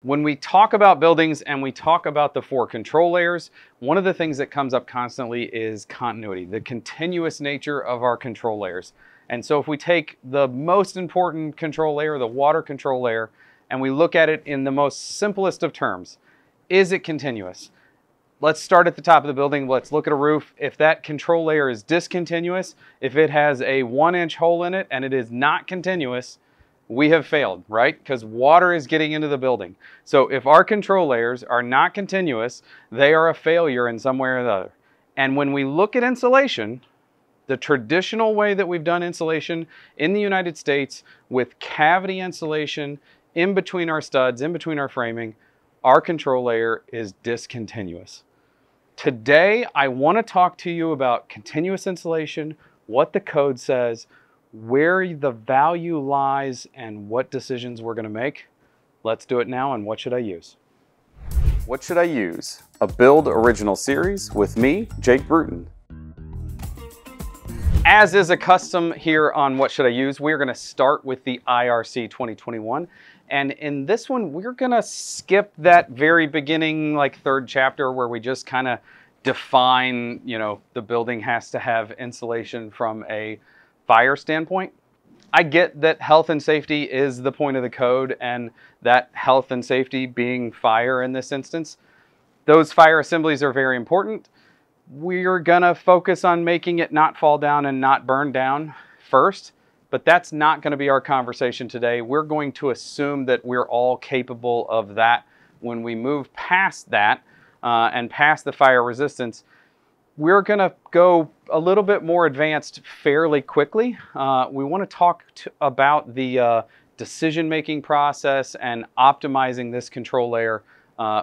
When we talk about buildings and we talk about the four control layers, one of the things that comes up constantly is continuity, the continuous nature of our control layers. And so if we take the most important control layer, the water control layer, and we look at it in the most simplest of terms, is it continuous? Let's start at the top of the building. Let's look at a roof. If that control layer is discontinuous, if it has a 1-inch hole in it and it is not continuous, we have failed, right? Because water is getting into the building. So if our control layers are not continuous, they are a failure in some way or another. And when we look at insulation, the traditional way that we've done insulation in the United States with cavity insulation in between our studs, in between our framing, our control layer is discontinuous. Today, I want to talk to you about continuous insulation, what the code says, where the value lies, and what decisions we're going to make. Let's do it now, and what should I use? What should I use? A Build Original series with me, Jake Bruton. As is a custom here on What Should I Use, we're going to start with the IRC 2021. And in this one, we're going to skip that very beginning, like third chapter where we just kind of define, the building has to have insulation from a fire standpoint. I get that health and safety is the point of the code, and that health and safety being fire in this instance. Those fire assemblies are very important. We're gonna focus on making it not fall down and not burn down first, but that's not gonna be our conversation today. We're going to assume that we're all capable of that. When we move past that and past the fire resistance, we're gonna go a little bit more advanced fairly quickly. We wanna talk about the decision-making process and optimizing this control layer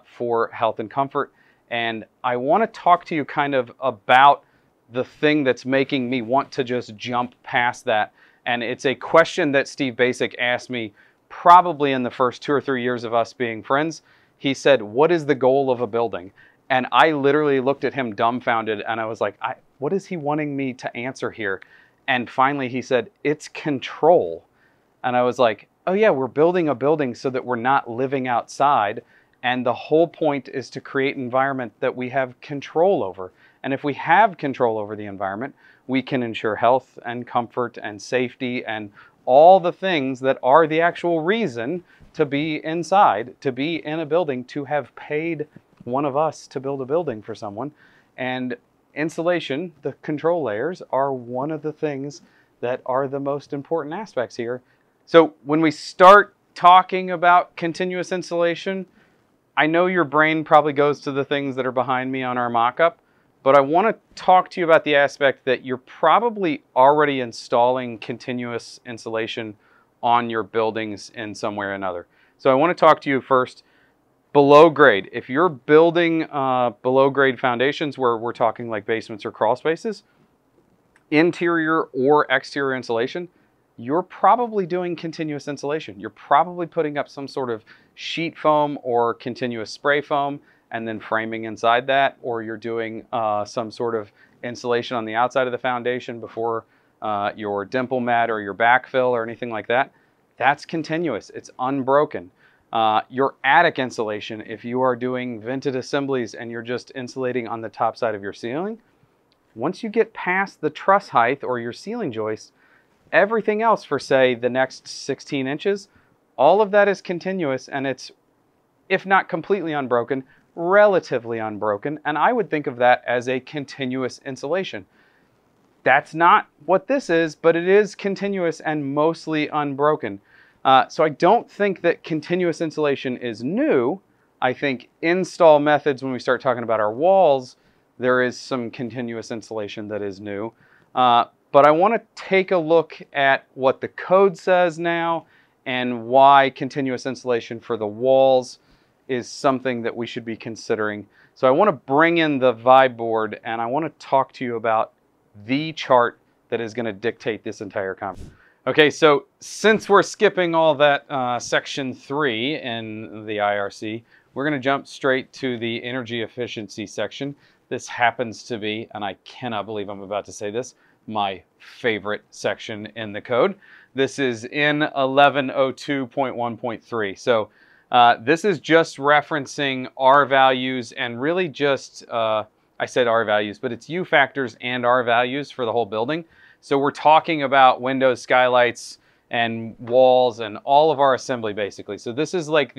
for health and comfort. And I wanna talk to you kind of about the thing that's making me want to just jump past that. And it's a question that Steve Basic asked me probably in the first 2 or 3 years of us being friends. He said, what is the goal of a building? And I literally looked at him dumbfounded and I was like, what is he wanting me to answer here? And finally he said, it's control. And I was like, oh yeah, we're building a building so that we're not living outside. And the whole point is to create an environment that we have control over. And if we have control over the environment, we can ensure health and comfort and safety and all the things that are the actual reason to be inside, to be in a building, to have paid one of us to build a building for someone. And insulation, the control layers, are one of the things that are the most important aspects here. So when we start talking about continuous insulation, I know your brain probably goes to the things that are behind me on our mock-up, but I want to talk to you about the aspect that you're probably already installing continuous insulation on your buildings in some way or another. So I want to talk to you first below grade. If you're building below grade foundations where we're talking like basements or crawl spaces, interior or exterior insulation, you're probably doing continuous insulation. You're probably putting up some sort of sheet foam or continuous spray foam and then framing inside that, or you're doing some sort of insulation on the outside of the foundation before your dimple mat or your backfill or anything like that. That's continuous. It's unbroken. Your attic insulation, if you are doing vented assemblies and you're just insulating on the top side of your ceiling, once you get past the truss height or your ceiling joist, everything else for, say, the next 16 inches, all of that is continuous, and it's, if not completely unbroken, relatively unbroken, and I would think of that as a continuous insulation. That's not what this is, but it is continuous and mostly unbroken. So I don't think that continuous insulation is new. I think install methods, when we start talking about our walls, there is some continuous insulation that is new. But I want to take a look at what the code says now and why continuous insulation for the walls is something that we should be considering. So I want to bring in the vibe board and I want to talk to you about the chart that is going to dictate this entire conference. Okay, so since we're skipping all that section 3 in the IRC, we're going to jump straight to the energy efficiency section. This happens to be, and I cannot believe I'm about to say this, my favorite section in the code. This is in 1102.1.3. So This is just referencing R values and really just, I said R values, but it's U factors and R values for the whole building. So we're talking about windows, skylights, and walls and all of our assembly basically. So this is like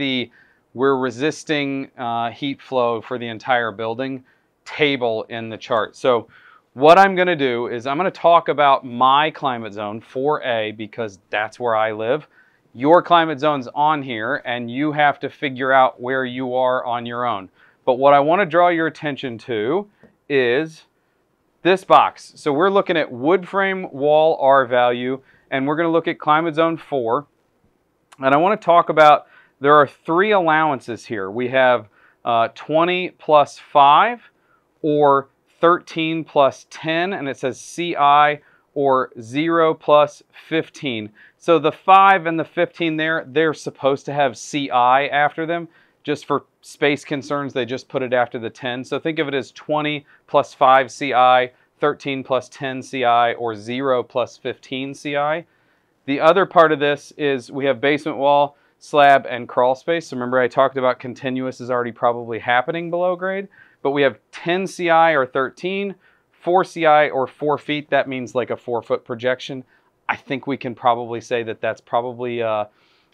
we're resisting heat flow for the entire building table in the chart. So what I'm going to do is I'm going to talk about my climate zone 4A because that's where I live. Your climate zone's on here and you have to figure out where you are on your own. But what I want to draw your attention to is this box. So we're looking at wood frame wall R value and we're going to look at climate zone 4. And I want to talk about, there are 3 allowances here. We have 20 plus 5 or 13 plus 10, and it says CI, or 0 plus 15. So the 5 and the 15 there, they're supposed to have CI after them. Just for space concerns, they just put it after the 10. So think of it as 20 plus 5 CI, 13 plus 10 CI, or 0 plus 15 CI. The other part of this is we have basement wall, slab, and crawl space. So remember I talked about continuous is already probably happening below grade. But we have 10 CI or 13, 4 CI or 4 feet. That means like a 4-foot projection. I think we can probably say that that's probably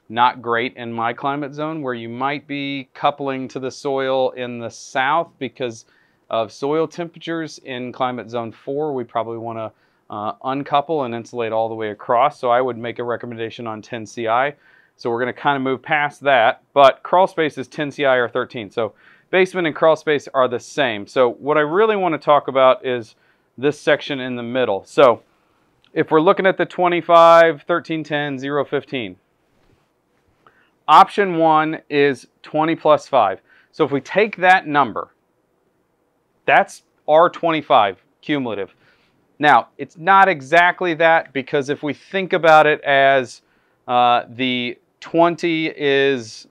not great in my climate zone, where you might be coupling to the soil in the south because of soil temperatures. In climate zone 4, we probably want to uncouple and insulate all the way across. So I would make a recommendation on 10 CI. So we're going to kind of move past that. But crawl space is 10 CI or 13. So basement and crawl space are the same. So what I really want to talk about is this section in the middle. So if we're looking at the 25, 13, 10, 0, 15, option 1 is 20 plus 5. So if we take that number, that's R25 cumulative. Now, it's not exactly that, because if we think about it as the 20 is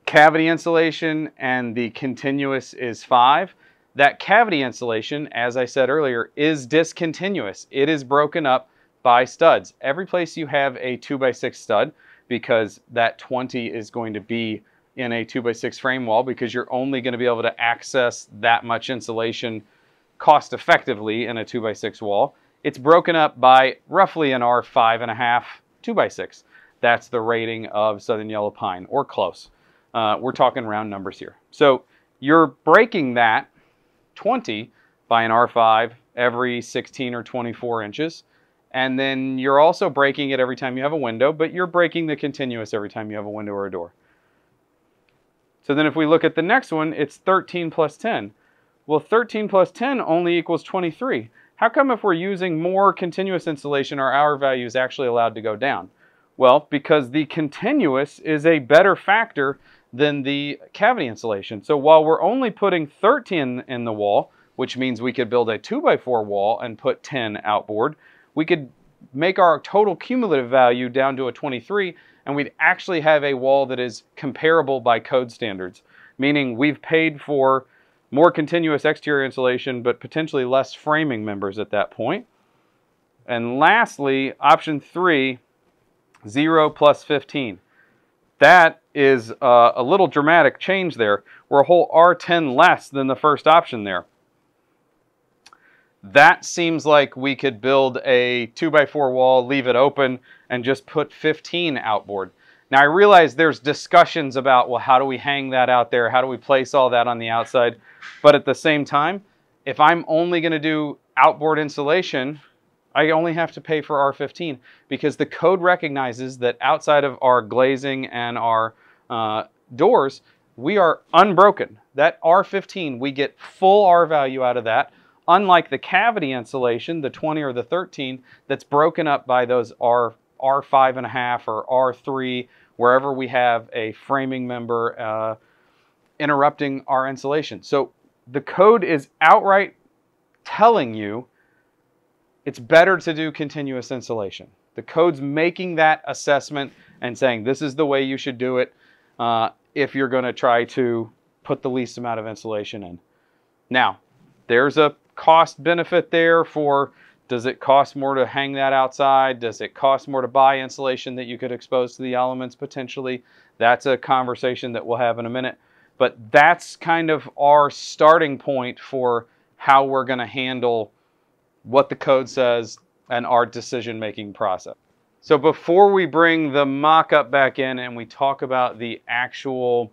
cavity insulation and the continuous is 5. That cavity insulation, as I said earlier, is discontinuous. It is broken up by studs. Every place you have a 2x6 stud, because that 20 is going to be in a 2x6 frame wall, because you're only going to be able to access that much insulation cost effectively in a 2x6 wall. It's broken up by roughly an R5.5 2x6. That's the rating of Southern Yellow Pine, or close. We're talking round numbers here. So you're breaking that 20 by an R5 every 16 or 24 inches. And then you're also breaking it every time you have a window, but you're breaking the continuous every time you have a window or a door. So then if we look at the next one, it's 13 plus 10. Well, 13 plus 10 only equals 23. How come if we're using more continuous insulation, our R value is actually allowed to go down? Well, because the continuous is a better factor than the cavity insulation. So while we're only putting 13 in the wall, which means we could build a 2x4 wall and put 10 outboard, we could make our total cumulative value down to a 23, and we'd actually have a wall that is comparable by code standards, meaning we've paid for more continuous exterior insulation, but potentially less framing members at that point. And lastly, option 3, 0 plus 15. That is a little dramatic change there. We're a whole R10 less than the first option there. That seems like we could build a 2x4 wall, leave it open, and just put 15 outboard. Now I realize there's discussions about, well, how do we hang that out there? How do we place all that on the outside? But at the same time, if I'm only going to do outboard insulation, I only have to pay for R15, because the code recognizes that outside of our glazing and our doors, we are unbroken. That R15, we get full R value out of that, unlike the cavity insulation, the 20 or the 13, that's broken up by those R5.5 or R3, wherever we have a framing member interrupting our insulation. So the code is outright telling you it's better to do continuous insulation. The code's making that assessment and saying this is the way you should do it if you're going to try to put the least amount of insulation in. Now, there's a cost benefit there for Does it cost more to hang that outside? Does it cost more to buy insulation that you could expose to the elements potentially? That's a conversation that we'll have in a minute. But that's kind of our starting point for how we're going to handle what the code says and our decision-making process. So before we bring the mock-up back in and we talk about the actual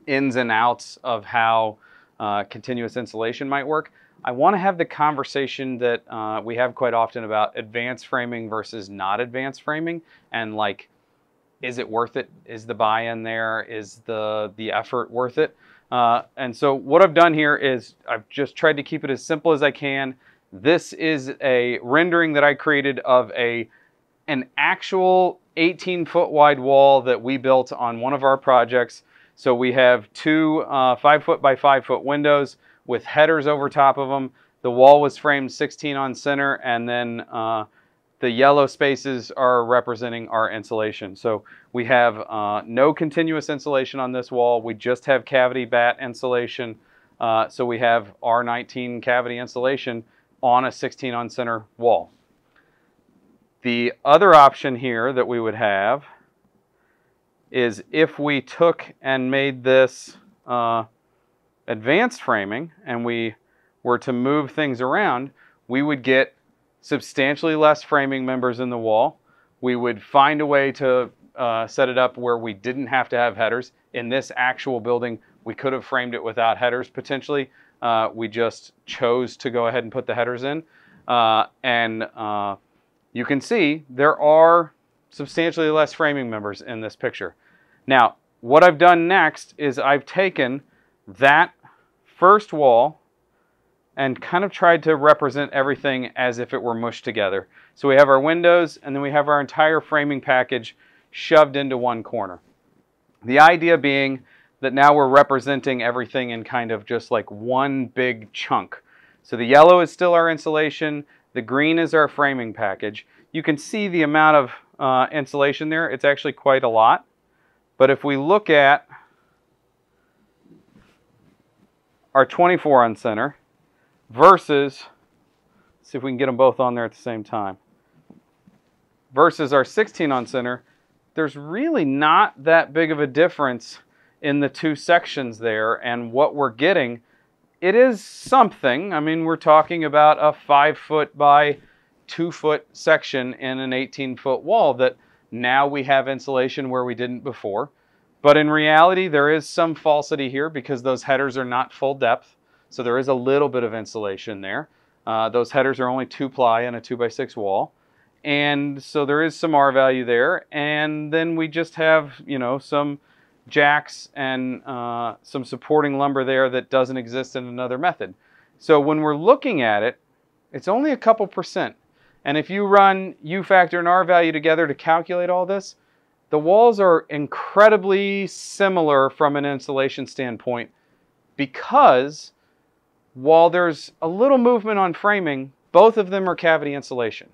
ins and outs of how continuous insulation might work, I want to have the conversation that we have quite often about advanced framing versus not advanced framing, and like, is it worth it? Is the buy-in there? Is the effort worth it? And so what I've done here is I've just tried to keep it as simple as I can. This is a rendering that I created of an actual 18-foot wide wall that we built on one of our projects. So we have two 5-foot by 5-foot windows with headers over top of them. The wall was framed 16 on center, and then the yellow spaces are representing our insulation. So we have no continuous insulation on this wall. We just have cavity batt insulation. So we have R19 cavity insulation on a 16 on center wall. The other option here that we would have is if we took and made this advanced framing and we were to move things around, we would get substantially less framing members in the wall. We would find a way to set it up where we didn't have to have headers. In this actual building, we could have framed it without headers potentially. We just chose to go ahead and put the headers in. You can see there are substantially less framing members in this picture. Now, what I've done next is I've taken that first wall and kind of tried to represent everything as if it were mushed together. So we have our windows, and then we have our entire framing package shoved into one corner. The idea being that now we're representing everything in kind of just like one big chunk. So the yellow is still our insulation, the green is our framing package. You can see the amount of insulation there. It's actually quite a lot. But if we look at our 24 on center versus, let's see if we can get them both on there at the same time, versus our 16 on center, there's really not that big of a difference in the two sections there, and what we're getting, it is something. I mean, we're talking about a 5-foot by 2-foot section in an 18-foot wall that now we have insulation where we didn't before. But in reality, there is some falsity here because those headers are not full depth. So there is a little bit of insulation there. Those headers are only 2-ply in a 2x6 wall. And so there is some R value there. And then we just have, you know, some jacks and some supporting lumber there that doesn't exist in another method. So when we're looking at it, it's only a couple percent. And if you run U factor and R value together to calculate all this, the walls are incredibly similar from an insulation standpoint, because while there's a little movement on framing, both of them are cavity insulation.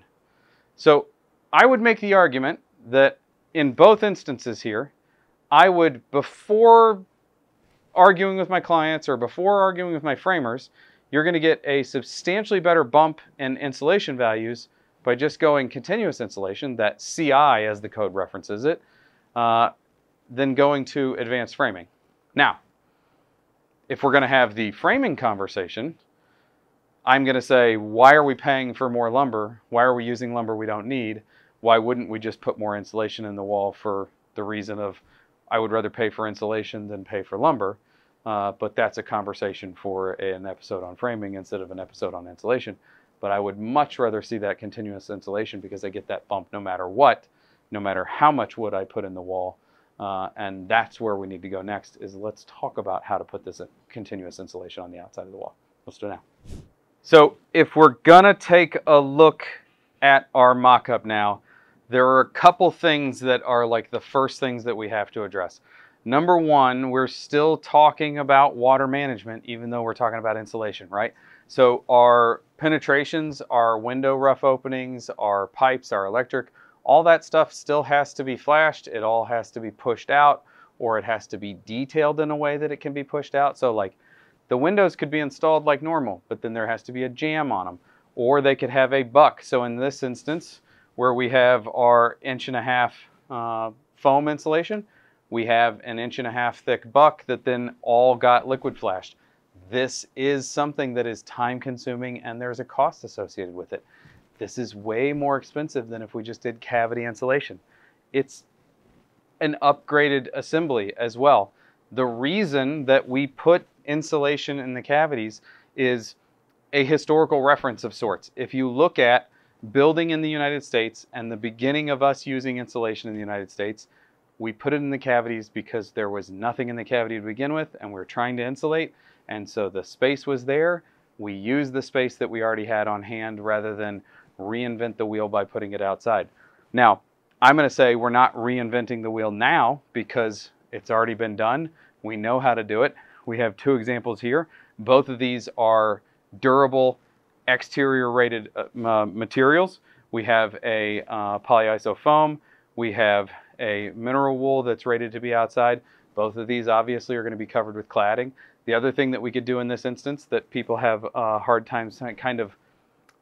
So I would make the argument that in both instances here, I would, before arguing with my clients or before arguing with my framers, you're going to get a substantially better bump in insulation values by just going continuous insulation, that CI as the code references it, than going to advanced framing. Now, if we're going to have the framing conversation, I'm going to say, why are we paying for more lumber? Why are we using lumber we don't need? Why wouldn't we just put more insulation in the wall for the reason of, I would rather pay for insulation than pay for lumber. But that's a conversation for an episode on framing instead of an episode on insulation. But I would much rather see that continuous insulation because I get that bump no matter what, no matter how much wood I put in the wall. And that's where we need to go next, is let's talk about how to put this continuous insulation on the outside of the wall. Let's do it now. So if we're gonna take a look at our mock-up now, there are a couple things that are like the first things that we have to address. Number one, we're still talking about water management, even though we're talking about insulation, right? So our penetrations, our window rough openings, our pipes, our electric, all that stuff still has to be flashed. It all has to be pushed out, or it has to be detailed in a way that it can be pushed out. So like the windows could be installed like normal, but then there has to be a jamb on them. or they could have a buck. So in this instance, where we have our 1.5 inch foam insulation, we have an 1.5 inch thick buck that then all got liquid flashed. This is something that is time consuming and there's a cost associated with it. This is way more expensive than if we just did cavity insulation. It's an upgraded assembly as well. The reason that we put insulation in the cavities is a historical reference of sorts. If you look at building in the United States and the beginning of us using insulation in the United States, we put it in the cavities because there was nothing in the cavity to begin with and we were trying to insulate, and so the space was there. We used the space that we already had on hand rather than reinvent the wheel by putting it outside. Now, I'm going to say we're not reinventing the wheel now because it's already been done. We know how to do it. We have two examples here. Both of these are durable, exterior rated materials. We have a polyiso foam. We have a mineral wool that's rated to be outside. Both of these obviously are going to be covered with cladding. The other thing that we could do in this instance that people have hard times kind of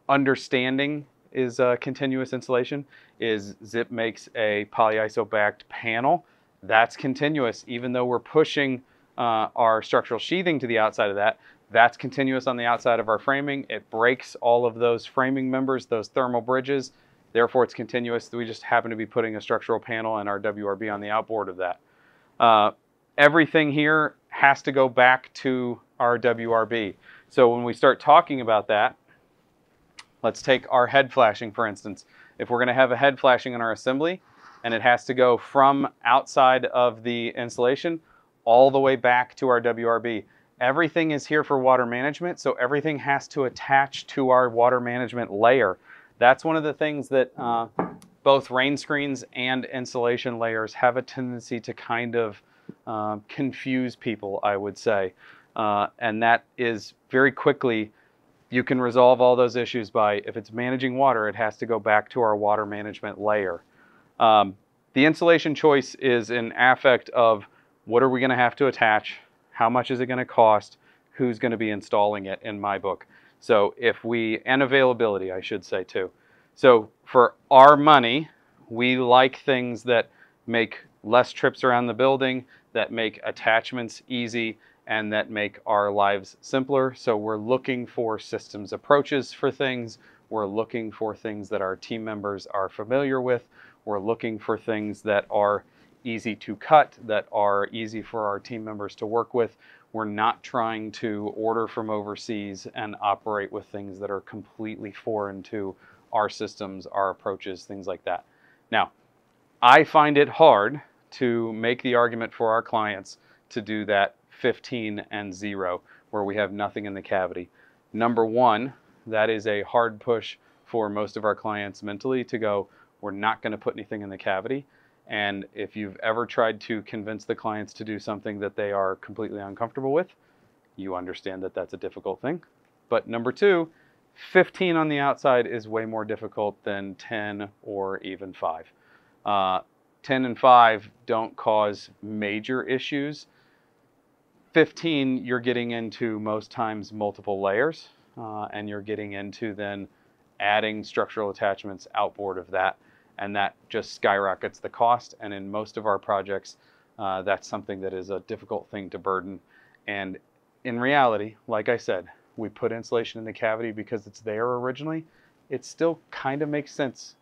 understanding is continuous insulation is Zip makes a polyiso backed panel that's continuous. Even though we're pushing our structural sheathing to the outside of that, that's continuous on the outside of our framing. It breaks all of those framing members, those thermal bridges. Therefore, it's continuous. We just happen to be putting a structural panel and our WRB on the outboard of that. Everything here has to go back to our WRB. So when we start talking about that, let's take our head flashing, for instance. If we're going to have a head flashing in our assembly, and it has to go from outside of the insulation all the way back to our WRB. Everything is here for water management, so everything has to attach to our water management layer. That's one of the things that both rain screens and insulation layers have a tendency to kind of confuse people, I would say. And that is very quickly, you can resolve all those issues by, if it's managing water, it has to go back to our water management layer. The insulation choice is an affect of what are we going to have to attach, how much is it going to cost, who's going to be installing it in my book. So if we, and availability I should say too. So for our money, we like things that make less trips around the building, that make attachments easy, and that make our lives simpler. So we're looking for systems approaches for things. We're looking for things that our team members are familiar with. We're looking for things that are easy to cut, that are easy for our team members to work with. We're not trying to order from overseas and operate with things that are completely foreign to our systems, our approaches, things like that. Now, I find it hard to make the argument for our clients to do that 15 and 0, where we have nothing in the cavity. Number one, that is a hard push for most of our clients mentally to go, we're not going to put anything in the cavity. And if you've ever tried to convince the clients to do something that they are completely uncomfortable with, you understand that that's a difficult thing. But number two, 15 on the outside is way more difficult than 10 or even 5. 10 and 5 don't cause major issues. 15, you're getting into most times multiple layers, and you're getting into then adding structural attachments outboard of that, and that just skyrockets the cost. And in most of our projects, that's something that is a difficult thing to burden. And in reality, like I said, we put insulation in the cavity because it's there originally. It still kind of makes sense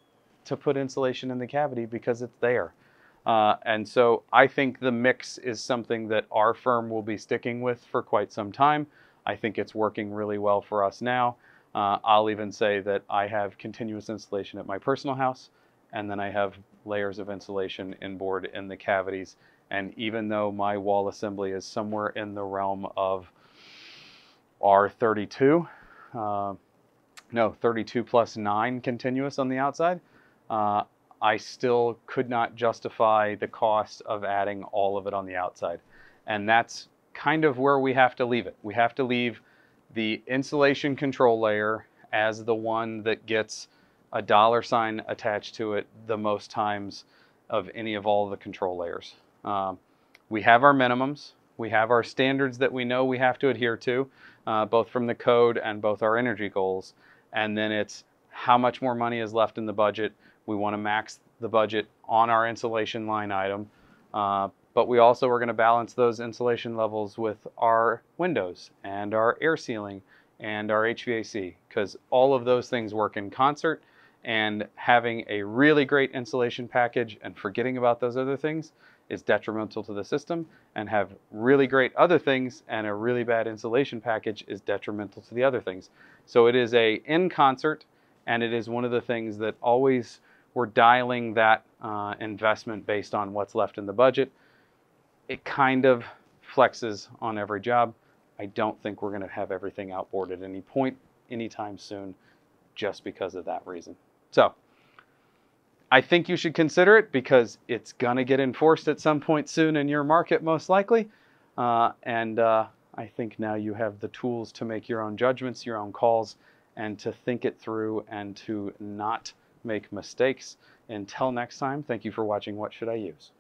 to put insulation in the cavity because it's there. And so I think the mix is something that our firm will be sticking with for quite some time. I think it's working really well for us now. I'll even say that I have continuous insulation at my personal house, and then I have layers of insulation inboard in the cavities. And even though my wall assembly is somewhere in the realm of R32, 32 plus 9 continuous on the outside, I still could not justify the cost of adding all of it on the outside. And that's kind of where we have to leave it. We have to leave the insulation control layer as the one that gets a $ attached to it the most times of any of all the control layers. We have our minimums. We have our standards that we know we have to adhere to, both from the code and both our energy goals. and then it's how much more money is left in the budget. We want to max the budget on our insulation line item, but we also are going to balance those insulation levels with our windows and our air sealing and our HVAC, because all of those things work in concert, and having a really great insulation package and forgetting about those other things is detrimental to the system, and have really great other things and a really bad insulation package is detrimental to the other things. So it is in concert, and it is one of the things that always we're dialing that investment based on what's left in the budget. It kind of flexes on every job. I don't think we're going to have everything outboard at any point anytime soon just because of that reason. So I think you should consider it because it's going to get enforced at some point soon in your market, most likely. I think now you have the tools to make your own judgments, your own calls, and to think it through and to not make mistakes. Until next time, thank you for watching What Should I Use?